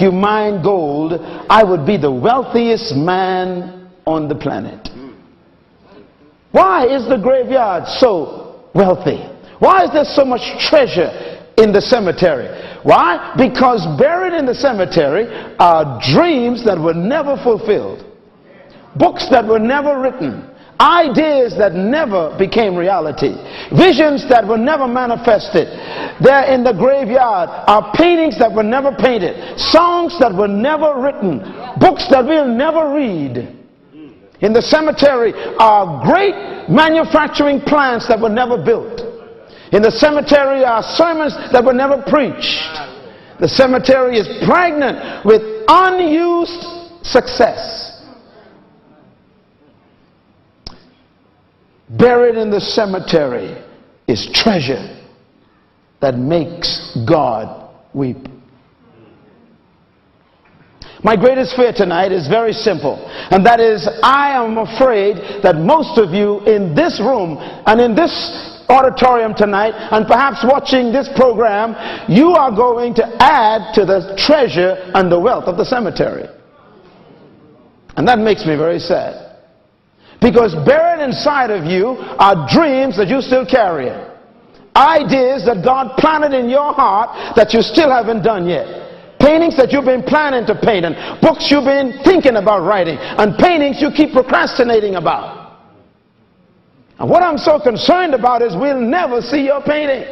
you mine gold, I would be the wealthiest man on the planet. Why is the graveyard so wealthy? Why is there so much treasure in the cemetery? Why? Because buried in the cemetery are dreams that were never fulfilled, books that were never written, ideas that never became reality, visions that were never manifested. There in the graveyard are paintings that were never painted, songs that were never written, books that we'll never read. In the cemetery are great manufacturing plants that were never built. In the cemetery are sermons that were never preached. The cemetery is pregnant with unused success. Buried in the cemetery is treasure that makes God weep. My greatest fear tonight is very simple, and that is, I am afraid that most of you in this room and in this auditorium tonight, and perhaps watching this program, you are going to add to the treasure and the wealth of the cemetery. And that makes me very sad, because buried inside of you are dreams that you still carry, ideas that God planted in your heart that you still haven't done yet, paintings that you've been planning to paint, and books you've been thinking about writing, and paintings you keep procrastinating about. And what I'm so concerned about is we'll never see your painting.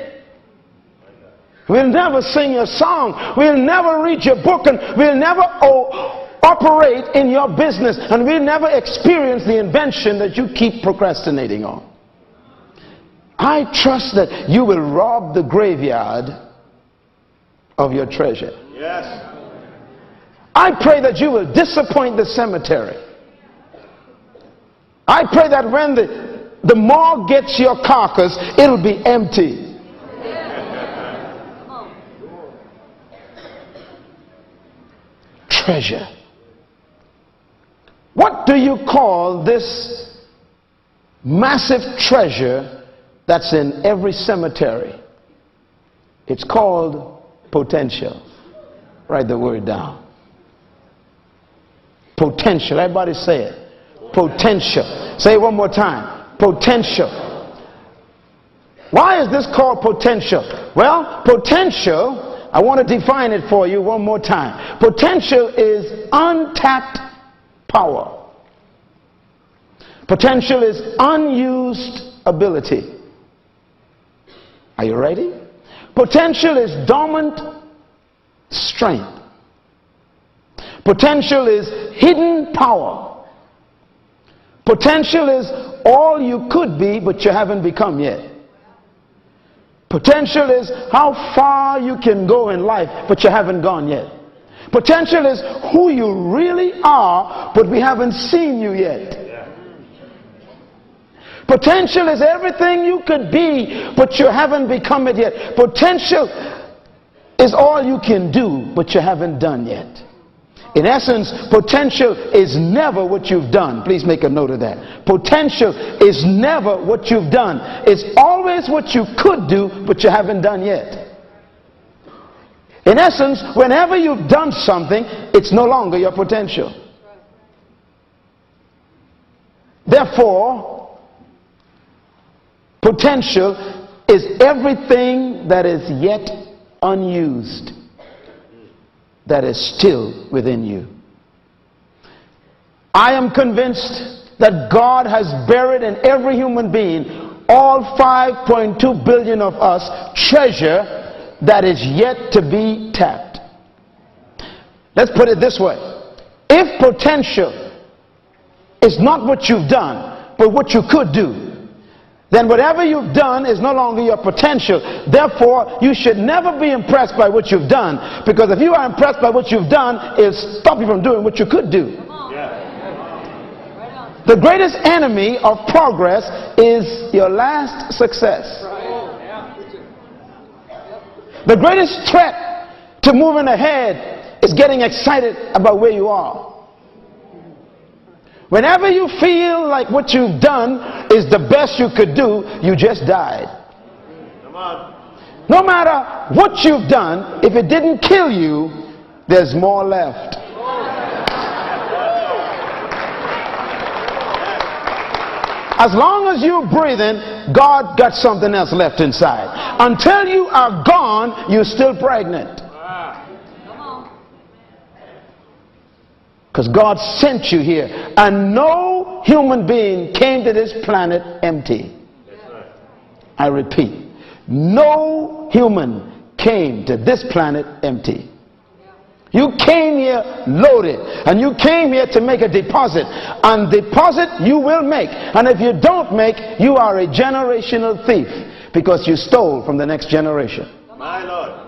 We'll never sing your song. We'll never read your book, and we'll never operate in your business, and we'll never experience the invention that you keep procrastinating on. I trust that you will rob the graveyard of your treasure. Yes. I pray that you will disappoint the cemetery. I pray that when the morgue gets your carcass, it'll be empty. Treasure. What do you call this massive treasure that's in every cemetery? It's called potential. Write the word down. Potential. Everybody say it. Potential. Say it one more time. Potential. Why is this called potential? Well, potential, I want to define it for you one more time. Potential is untapped power. Potential is unused ability. Are you ready? Potential is dormant strength. Potential is hidden power. Potential is all you could be but you haven't become yet. Potential is how far you can go in life but you haven't gone yet. Potential is who you really are but we haven't seen you yet. Potential is everything you could be but you haven't become it yet. Potential is all you can do but you haven't done yet. In essence, potential is never what you've done. Please make a note of that. Potential is never what you've done. It's always what you could do but you haven't done yet. In essence, whenever you've done something, it's no longer your potential. Therefore, potential is everything that is yet unused, that is still within you. I am convinced that God has buried in every human being, all 5.2 billion of us, treasure that is yet to be tapped. Let's put it this way. If potential is not what you've done, but what you could do, then whatever you've done is no longer your potential. Therefore, you should never be impressed by what you've done, because if you are impressed by what you've done, it'll stop you from doing what you could do. The greatest enemy of progress is your last success. The greatest threat to moving ahead is getting excited about where you are. Whenever you feel like what you've done is the best you could do, you just died. Come on. No matter what you've done, if it didn't kill you, there's more left. As long as you're breathing, God got something else left inside. Until you are gone, you're still pregnant. Because God sent you here. And no human being came to this planet empty. I repeat, no human came to this planet empty. You came here loaded, and you came here to make a deposit, and deposit you will make. And if you don't make, you are a generational thief, because you stole from the next generation. My Lord.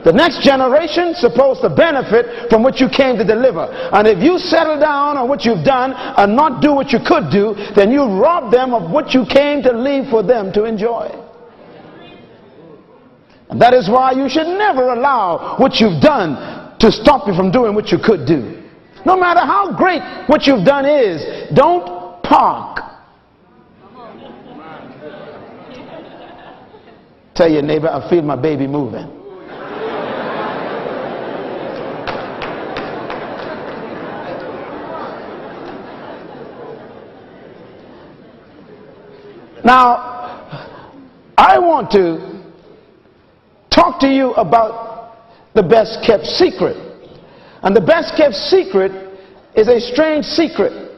The next generation is supposed to benefit from what you came to deliver. And if you settle down on what you've done and not do what you could do, then you rob them of what you came to leave for them to enjoy. And that is why you should never allow what you've done to stop you from doing what you could do. No matter how great what you've done is, don't park. Tell your neighbor, I feel my baby moving. Now, I want to talk to you about the best kept secret. And the best kept secret is a strange secret,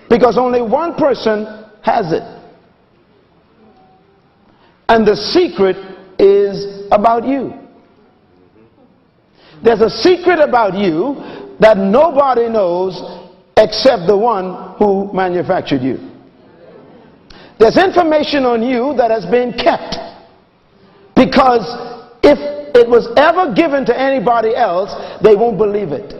because only one person has it. And the secret is about you. There's a secret about you that nobody knows except the one who manufactured you. There's information on you that has been kept, because if it was ever given to anybody else, they won't believe it.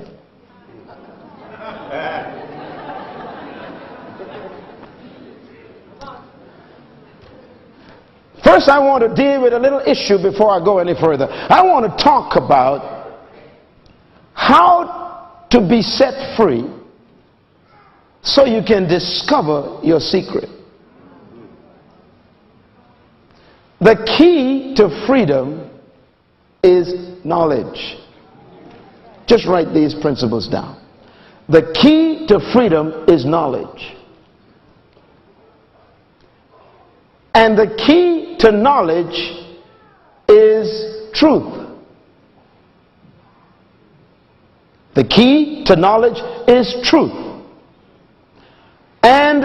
First, I want to deal with a little issue before I go any further. I want to talk about how to be set free so you can discover your secret. The key to freedom is knowledge. Just write these principles down. The key to freedom is knowledge. And the key to knowledge is truth. The key to knowledge is truth. And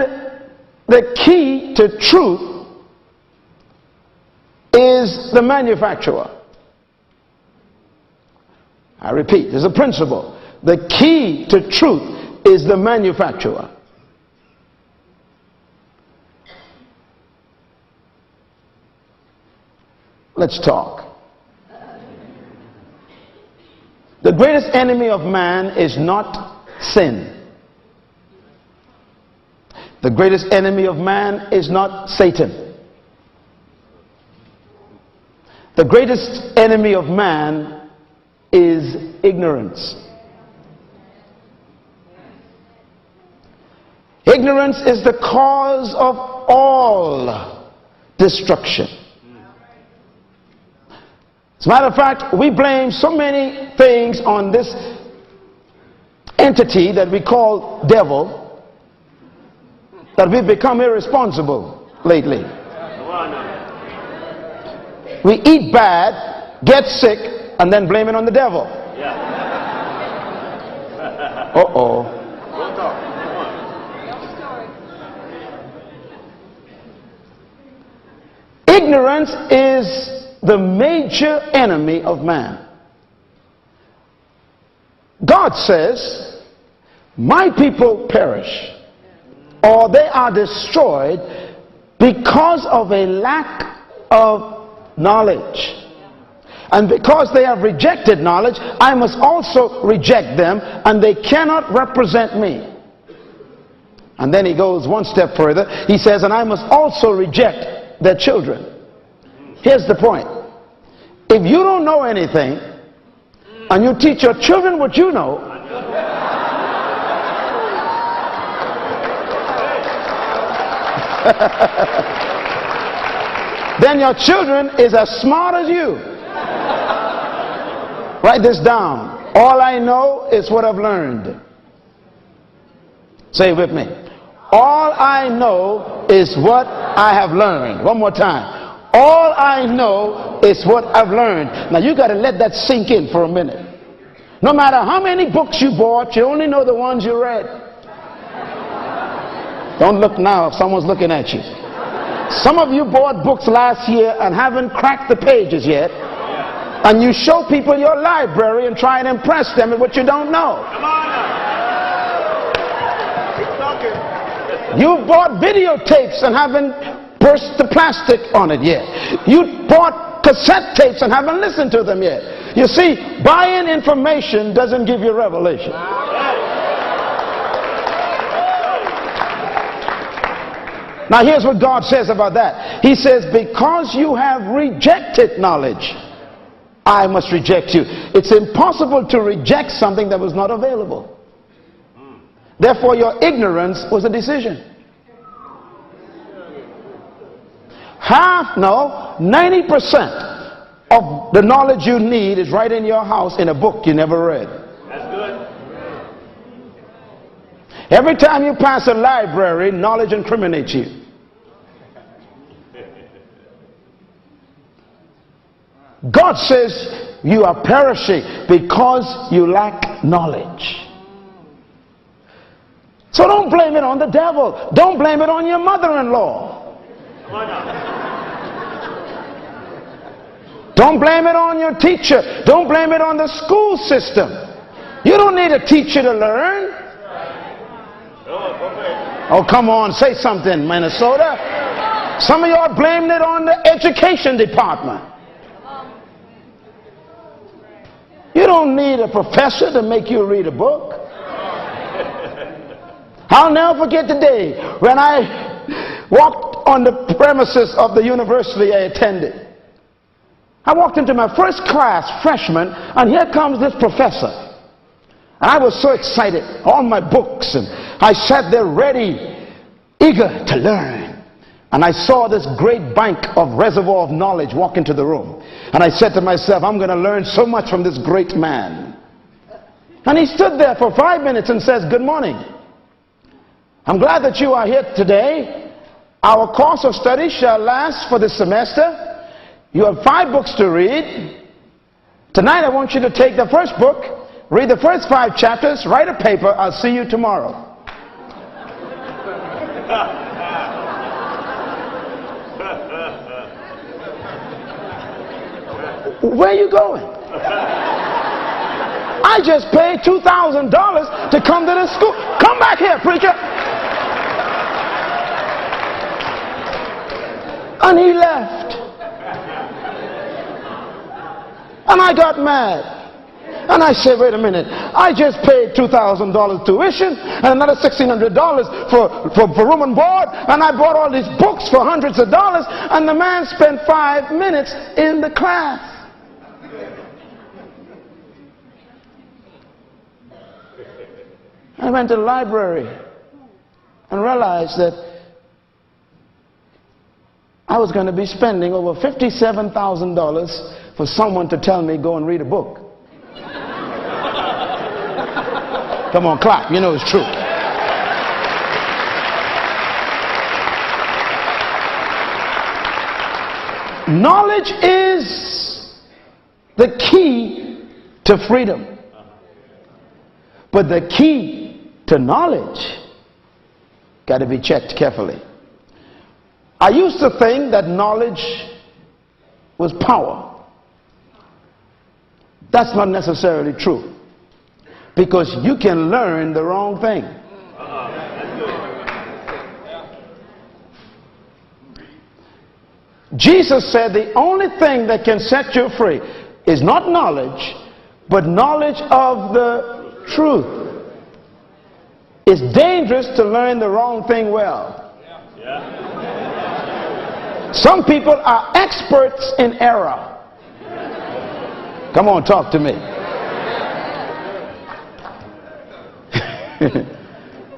the key to truth is the manufacturer. I repeat, there's a principle. The key to truth is the manufacturer. Let's talk. The greatest enemy of man is not sin. The greatest enemy of man is not Satan. The greatest enemy of man is ignorance. Ignorance is the cause of all destruction. As a matter of fact, we blame so many things on this entity that we call devil that we've become irresponsible lately. We eat bad, get sick, and then blame it on the devil. Uh-oh. Ignorance is the major enemy of man. God says, my people perish, or they are destroyed because of a lack of knowledge. And because they have rejected knowledge, I must also reject them, and they cannot represent me. And then he goes one step further. He says, and I must also reject their children. Here's the point. If you don't know anything, and you teach your children what you know, then your children is as smart as you. Write this down. All I know is what I've learned. Say it with me. All I know is what I have learned. One more time. All I know is what I've learned. Now you got to let that sink in for a minute. No matter how many books you bought, you only know the ones you read. Don't look now if someone's looking at you. Some of you bought books last year and haven't cracked the pages yet. And you show people your library and try and impress them with what you don't know. Come on now. Keep talking. You bought videotapes and haven't burst the plastic on it yet. You bought cassette tapes and haven't listened to them yet. You see, buying information doesn't give you revelation. Now here's what God says about that. He says, because you have rejected knowledge, I must reject you. It's impossible to reject something that was not available. Therefore, your ignorance was a decision. 90% of the knowledge you need is right in your house in a book you never read. That's good. Every time you pass a library, knowledge incriminates you. God says you are perishing because you lack knowledge. So don't blame it on the devil. Don't blame it on your mother-in-law. Don't blame it on your teacher. Don't blame it on the school system. You don't need a teacher to learn. Oh, come on, say something, Minnesota. Some of y'all blamed it on the education department. You don't need a professor to make you read a book. I'll never forget the day when I walked on the premises of the university I attended. I walked into my first class, freshman, and here comes this professor. And I was so excited, all my books, and I sat there ready, eager to learn. And I saw this great bank of reservoir of knowledge walk into the room. And I said to myself, I'm going to learn so much from this great man. And he stood there for 5 minutes and says, good morning. I'm glad that you are here today. Our course of study shall last for this semester. You have 5 books to read. Tonight I want you to take the first book, read the first 5 chapters, write a paper. I'll see you tomorrow. Where are you going? I just paid $2,000 to come to this school. Come back here, preacher. And he left. And I got mad. And I said, wait a minute, I just paid $2,000 tuition and another $1,600 for room and board, and I bought all these books for hundreds of dollars, and the man spent 5 minutes in the class. I went to the library and realized that I was going to be spending over $57,000 for someone to tell me go and read a book. Come on, clap. You know it's true. Knowledge is the key to freedom. But the key to knowledge got to be checked carefully. I used to think that knowledge was power. That's not necessarily true. Because you can learn the wrong thing. Jesus said the only thing that can set you free is not knowledge, but knowledge of the truth. It's dangerous to learn the wrong thing well. Some people are experts in error. Come on, talk to me.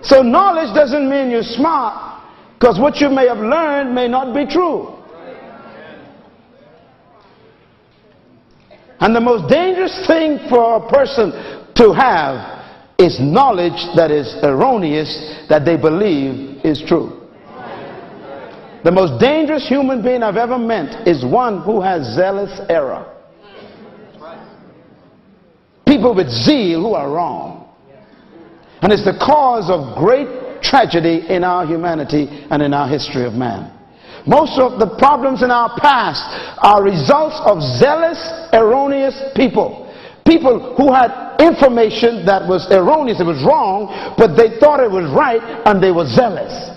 So knowledge doesn't mean you're smart, because what you may have learned may not be true. And the most dangerous thing for a person to have is knowledge that is erroneous, that they believe is true. The most dangerous human being I've ever met is one who has zealous error. People with zeal who are wrong. And it's the cause of great tragedy in our humanity and in our history of man. Most of the problems in our past are results of zealous, erroneous people. People who had information that was erroneous, it was wrong, but they thought it was right and they were zealous.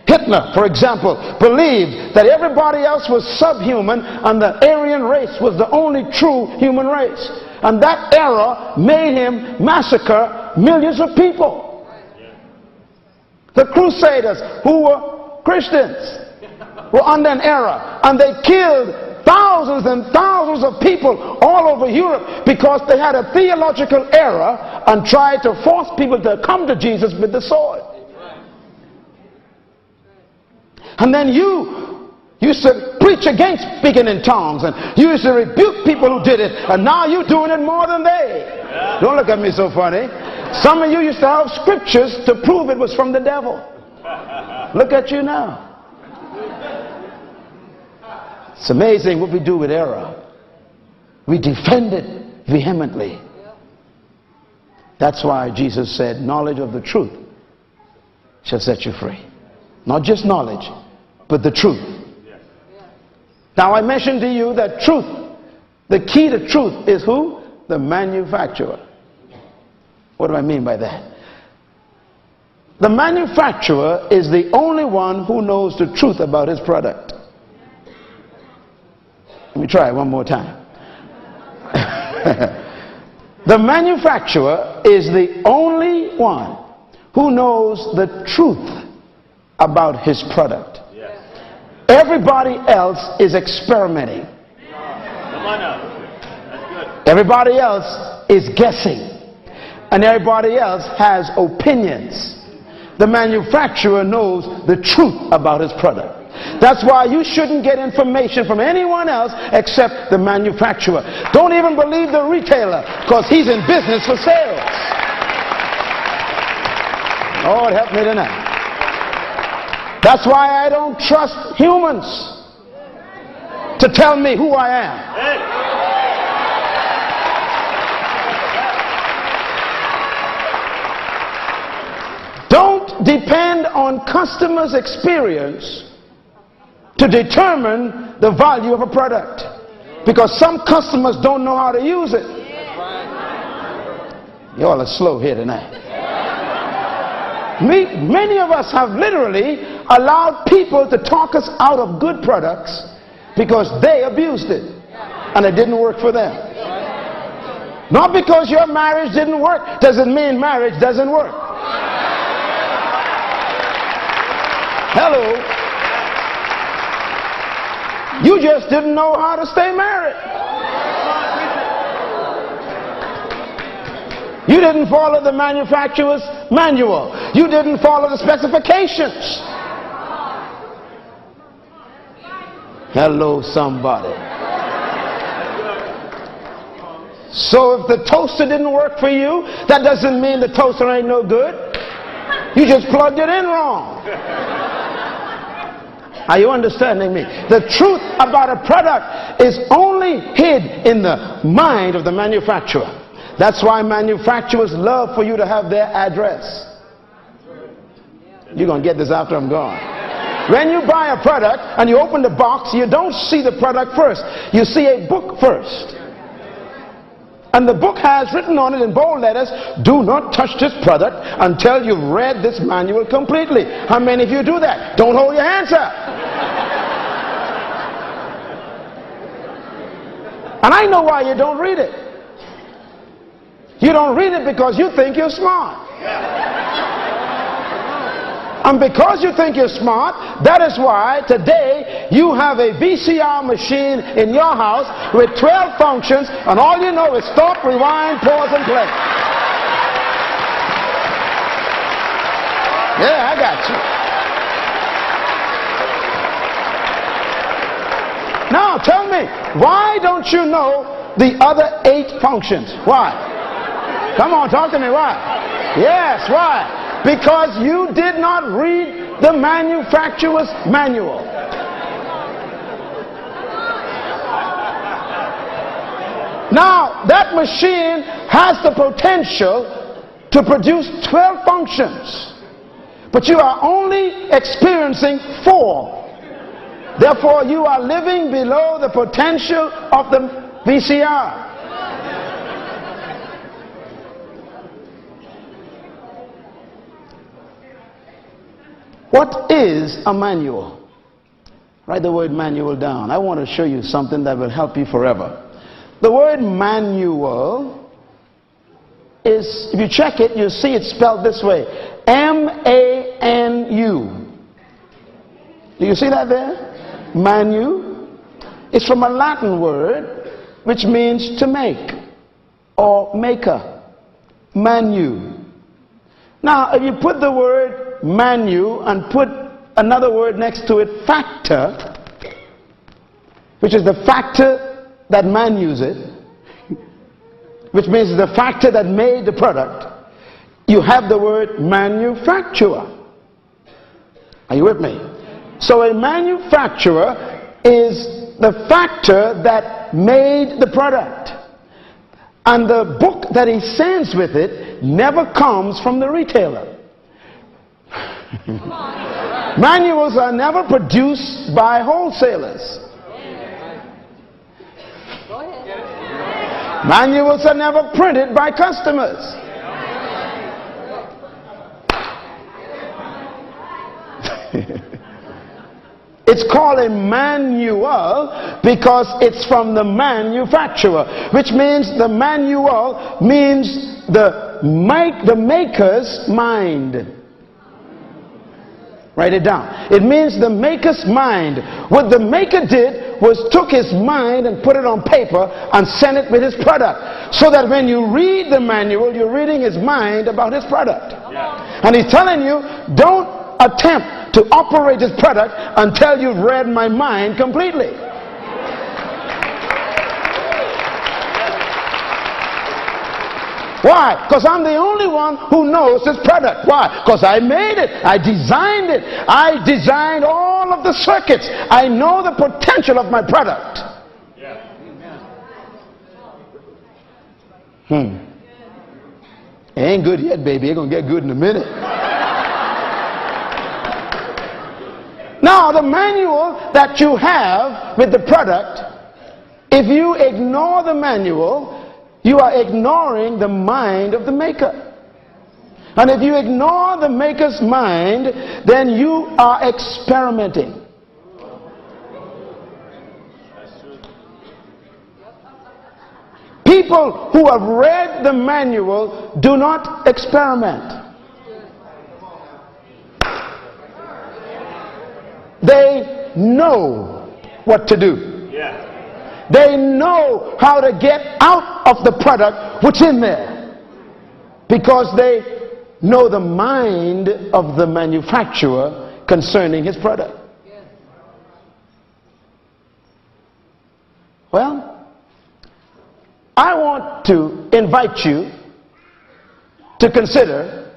Hitler, for example, believed that everybody else was subhuman and the Aryan race was the only true human race. And that error made him massacre millions of people. The Crusaders, who were Christians, were under an error, and they killed thousands and thousands of people all over Europe because they had a theological error and tried to force people to come to Jesus with the sword. And then you used to preach against speaking in tongues, and you used to rebuke people who did it, and now you're doing it more than they. Don't look at me so funny. Some of you used to have scriptures to prove it was from the devil. Look at you now. It's amazing what we do with error. We defend it vehemently. That's why Jesus said, knowledge of the truth shall set you free. Not just knowledge, but the truth. Now I mentioned to you that truth, the key to truth is who? The manufacturer. What do I mean by that? The manufacturer is the only one who knows the truth about his product. Let me try it one more time. The manufacturer is the only one who knows the truth about his product. Everybody else is experimenting. Come on now. That's good. Everybody else is guessing. And everybody else has opinions. The manufacturer knows the truth about his product. That's why you shouldn't get information from anyone else except the manufacturer. Don't even believe the retailer, because he's in business for sales. Lord help me tonight. That's why I don't trust humans to tell me who I am. Don't depend on customers' experience to determine the value of a product, because some customers don't know how to use it. Y'all are slow here tonight. Many of us have literally allowed people to talk us out of good products because they abused it and it didn't work for them. Not because your marriage didn't work doesn't mean marriage doesn't work. Hello. You just didn't know how to stay married. You didn't follow the manufacturer's manual. You didn't follow the specifications. Hello, somebody. So if the toaster didn't work for you, that doesn't mean the toaster ain't no good. You just plugged it in wrong. Are you understanding me? The truth about a product is only hid in the mind of the manufacturer. That's why manufacturers love for you to have their address. You're going to get this after I'm gone. When you buy a product and you open the box, you don't see the product first. You see a book first. And the book has written on it in bold letters, do not touch this product until you've read this manual completely. How many of you do that? Don't hold your hands up. And I know why you don't read it. You don't read it because you think you're smart. And because you think you're smart, that is why today you have a VCR machine in your house with 12 functions, and all you know is stop, rewind, pause, and play. Yeah, I got you. Now tell me, why don't you know the other 8 functions. Why? Come on, talk to me. Why? Yes, why? Because you did not read the manufacturer's manual. Now, that machine has the potential to produce 12 functions, but you are only experiencing 4. Therefore, you are living below the potential of the VCR. What is a manual? Write the word manual down. I want to show you something that will help you forever. The word manual is, if you check it, you see it spelled this way. M-A-N-U. Do you see that there? Manu. It's from a Latin word which means to make or maker. Manu. Now, if you put the word manu and put another word next to it, factor, which is the factor that manus it, which means the factor that made the product, you have the word manufacturer. Are you with me? So a manufacturer is the factor that made the product. And the book that he sends with it never comes from the retailer. Manuals are never produced by wholesalers. Manuals are never printed by customers. It's called a manual because it's from the manufacturer, which means the manual means the maker's mind. Write it down. It means the maker's mind. What the maker did was took his mind and put it on paper and sent it with his product. So that when you read the manual, you're reading his mind about his product. Yeah. And he's telling you, don't attempt to operate his product until you've read my mind completely. Why? Because I'm the only one who knows this product. Why? Because I made it. I designed it. I designed all of the circuits. I know the potential of my product. It ain't good yet, baby. It's going to get good in a minute. Now, the manual that you have with the product, if you ignore the manual, you are ignoring the mind of the maker. And if you ignore the maker's mind, then you are experimenting. People who have read the manual do not experiment. They know what to do. They know how to get out of the product what's in there, because they know the mind of the manufacturer concerning his product. Well, I want to invite you to consider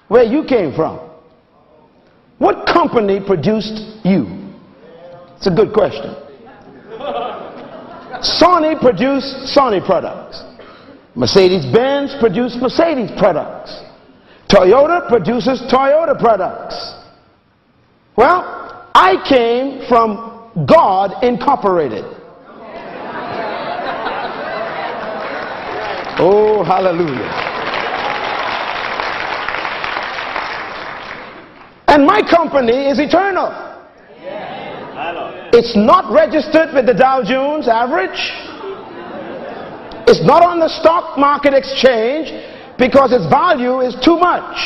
where you came from. What company produced you? It's a good question. Sony produced Sony products. Mercedes-Benz produced Mercedes products. Toyota produces Toyota products. Well, I came from God Incorporated. Oh, hallelujah. And my company is eternal. It's not registered with the Dow Jones average. It's not on the stock market exchange because its value is too much.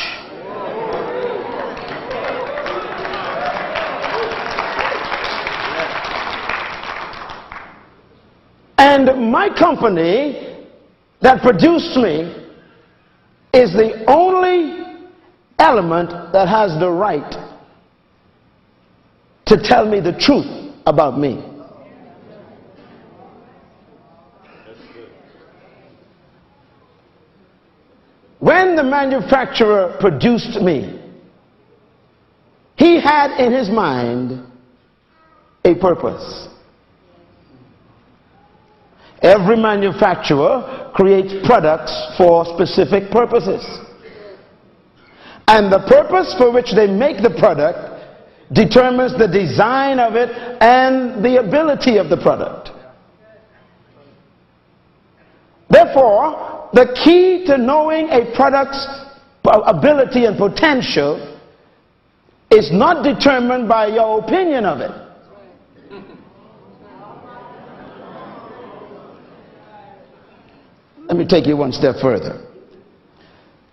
And my company that produced me is the only element that has the right to tell me the truth about me. when the manufacturer produced me, he had in his mind a purpose. Every manufacturer creates products for specific purposes. And the purpose for which they make the product determines the design of it and the ability of the product. Therefore, the key to knowing a product's ability and potential is not determined by your opinion of it. Let me take you one step further.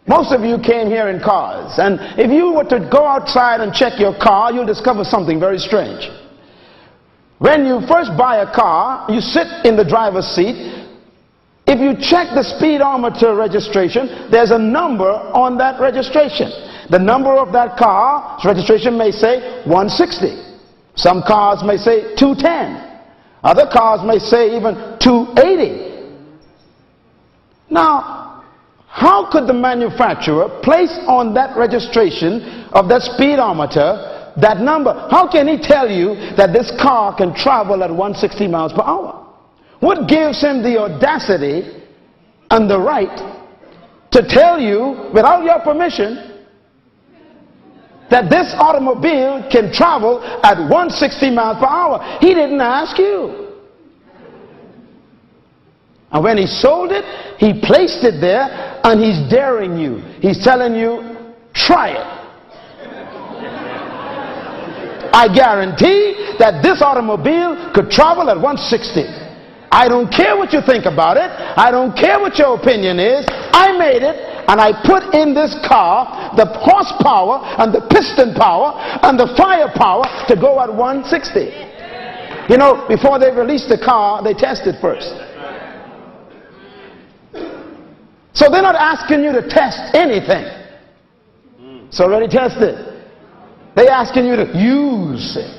Most of you came here in cars, and if you were to go outside and check your car, you'll discover something very strange. When you first buy a car, you sit in the driver's seat. If you check the speedometer registration, there's a number on that registration. The number of that car's registration may say 160. Some cars may say 210. Other cars may say even 280. Now, how could the manufacturer place on that registration of that speedometer that number? How can he tell you that this car can travel at 160 miles per hour? What gives him the audacity and the right to tell you, without your permission, that this automobile can travel at 160 miles per hour? He didn't ask you. And when he sold it, he placed it there, and he's daring you. He's telling you, try it. I guarantee that this automobile could travel at 160. I don't care what you think about it. I don't care what your opinion is. I made it, and I put in this car the horsepower and the piston power and the firepower to go at 160. You know, before they release the car, they test it first. So they're not asking you to test anything. It's already tested. They're asking you to use it.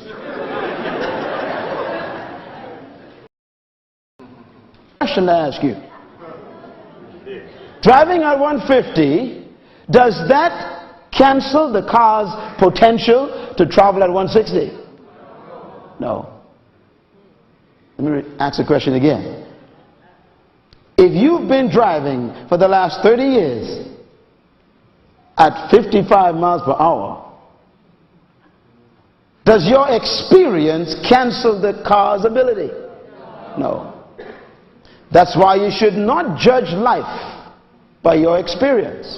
Question to ask you. Driving at 150, does that cancel the car's potential to travel at 160? No. Let me ask the question again. If you've been driving for the last 30 years at 55 miles per hour, does your experience cancel the car's ability? No. That's why you should not judge life by your experience.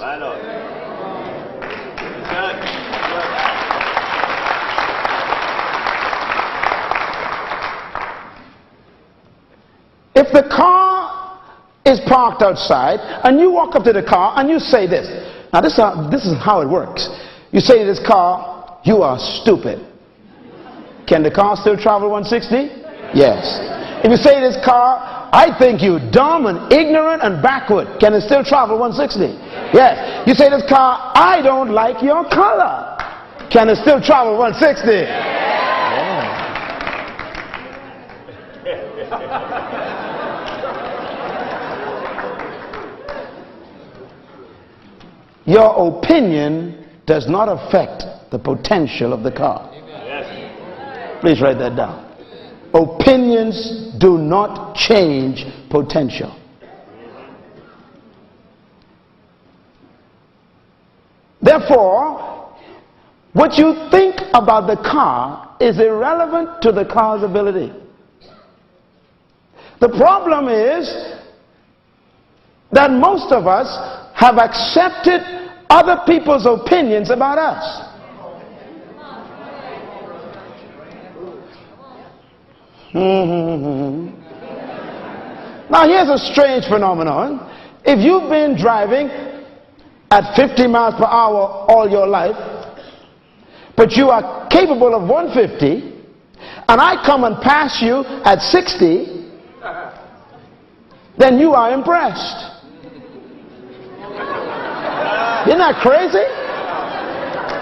If the car is parked outside and you walk up to the car and you say this. Now this is how it works. You say to this car, you are stupid. Can the car still travel 160? Yes. If you say to this car, I think you dumb and ignorant and backward, can it still travel 160? Yes. You say to this car, I don't like your color. Can it still travel 160? Yeah. Your opinion does not affect the potential of the car. Please write that down. Opinions do not change potential. Therefore, what you think about the car is irrelevant to the car's ability. The problem is that most of us have accepted other people's opinions about us. Now here's a strange phenomenon. If you've been driving at 50 miles per hour all your life, but you are capable of 150, and I come and pass you at 60, then you are impressed. Isn't that crazy?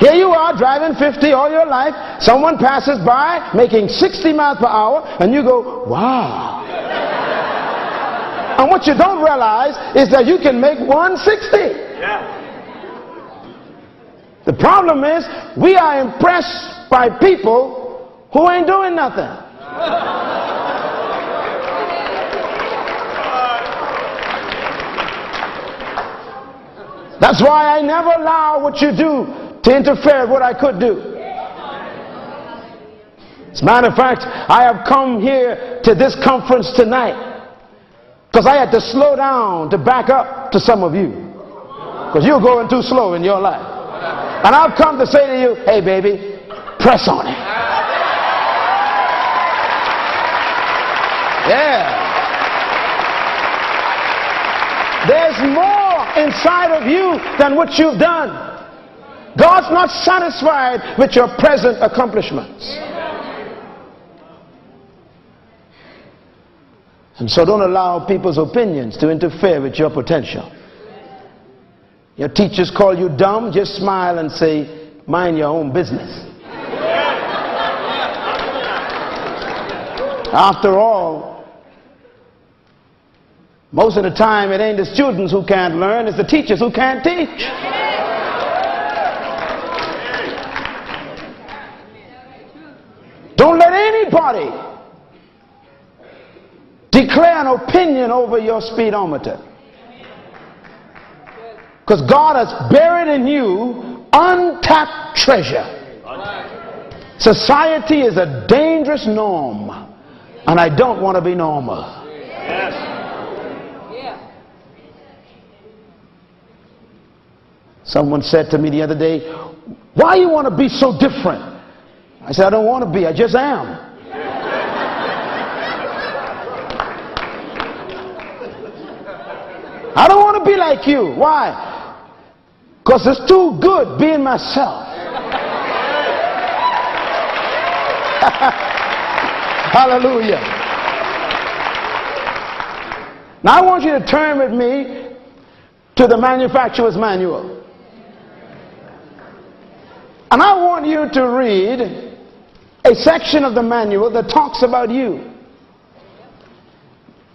Here you are driving 50 all your life. Someone passes by making 60 miles per hour and you go, wow. And what you don't realize is that you can make 160. Yeah. The problem is we are impressed by people who ain't doing nothing. That's why I never allow what you do to interfere with what I could do. As a matter of fact, I have come here to this conference tonight because I had to slow down to back up to some of you, because you're going too slow in your life. And I've come to say to you, hey baby, press on it. Yeah. There's more inside of you than what you've done. God's not satisfied with your present accomplishments. And so don't allow people's opinions to interfere with your potential. Your teachers call you dumb, just smile and say, mind your own business. After all, most of the time it ain't the students who can't learn, it's the teachers who can't teach. Don't let anybody declare an opinion over your speedometer. Because God has buried in you untapped treasure. Society is a dangerous norm, and I don't want to be normal. Yes. Someone said to me the other day, why you want to be so different? I said, I don't want to be, I just am. I don't want to be like you. Why? Because it's too good being myself. Hallelujah. Now I want you to turn with me to the manufacturer's manual. And I want you to read a section of the manual that talks about you.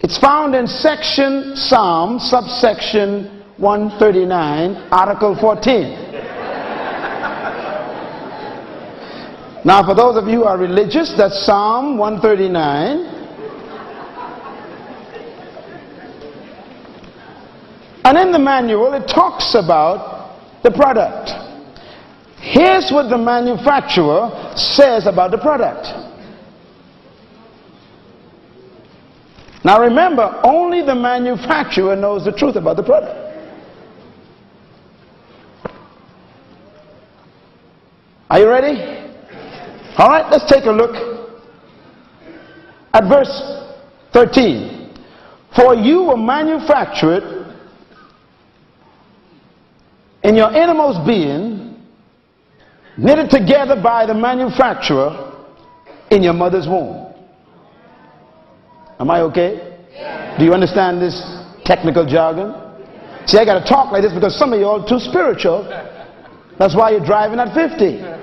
It's found in section Psalm, subsection 139, Article 14. Now, for those of you who are religious, that's Psalm 139. And in the manual, it talks about the product. Here's what the manufacturer says about the product. Now remember, only the manufacturer knows the truth about the product. Are you ready? All right, let's take a look at verse 13. For you were manufactured in your innermost being, knitted together by the manufacturer in your mother's womb. Am I okay? Yeah. Do you understand this technical jargon? See, I got to talk like this because some of you are too spiritual. That's why you're driving at 50.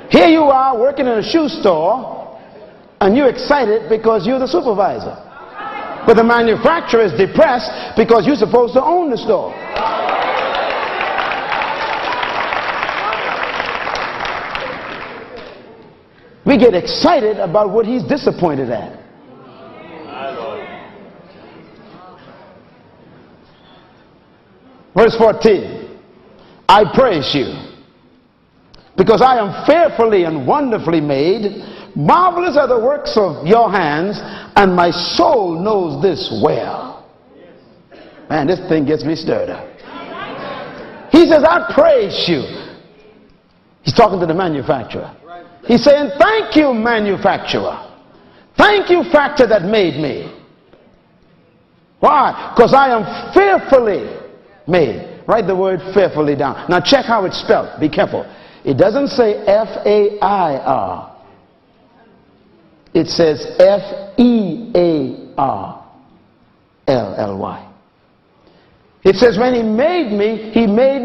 Here you are working in a shoe store and you're excited because you're the supervisor. But the manufacturer is depressed because you're supposed to own the store. We get excited about what he's disappointed at. Verse 14. I praise you because I am fearfully and wonderfully made. Marvelous are the works of your hands, and my soul knows this well. Man, this thing gets me stirred up. He says, I praise you. He's talking to the manufacturer. He's saying, thank you, manufacturer. Thank you, factor that made me. Why? Because I am fearfully made. Write the word fearfully down. Now check how it's spelled. Be careful. It doesn't say F-A-I-R. It says F-E-A-R-L-L-Y. It says when he made me, he made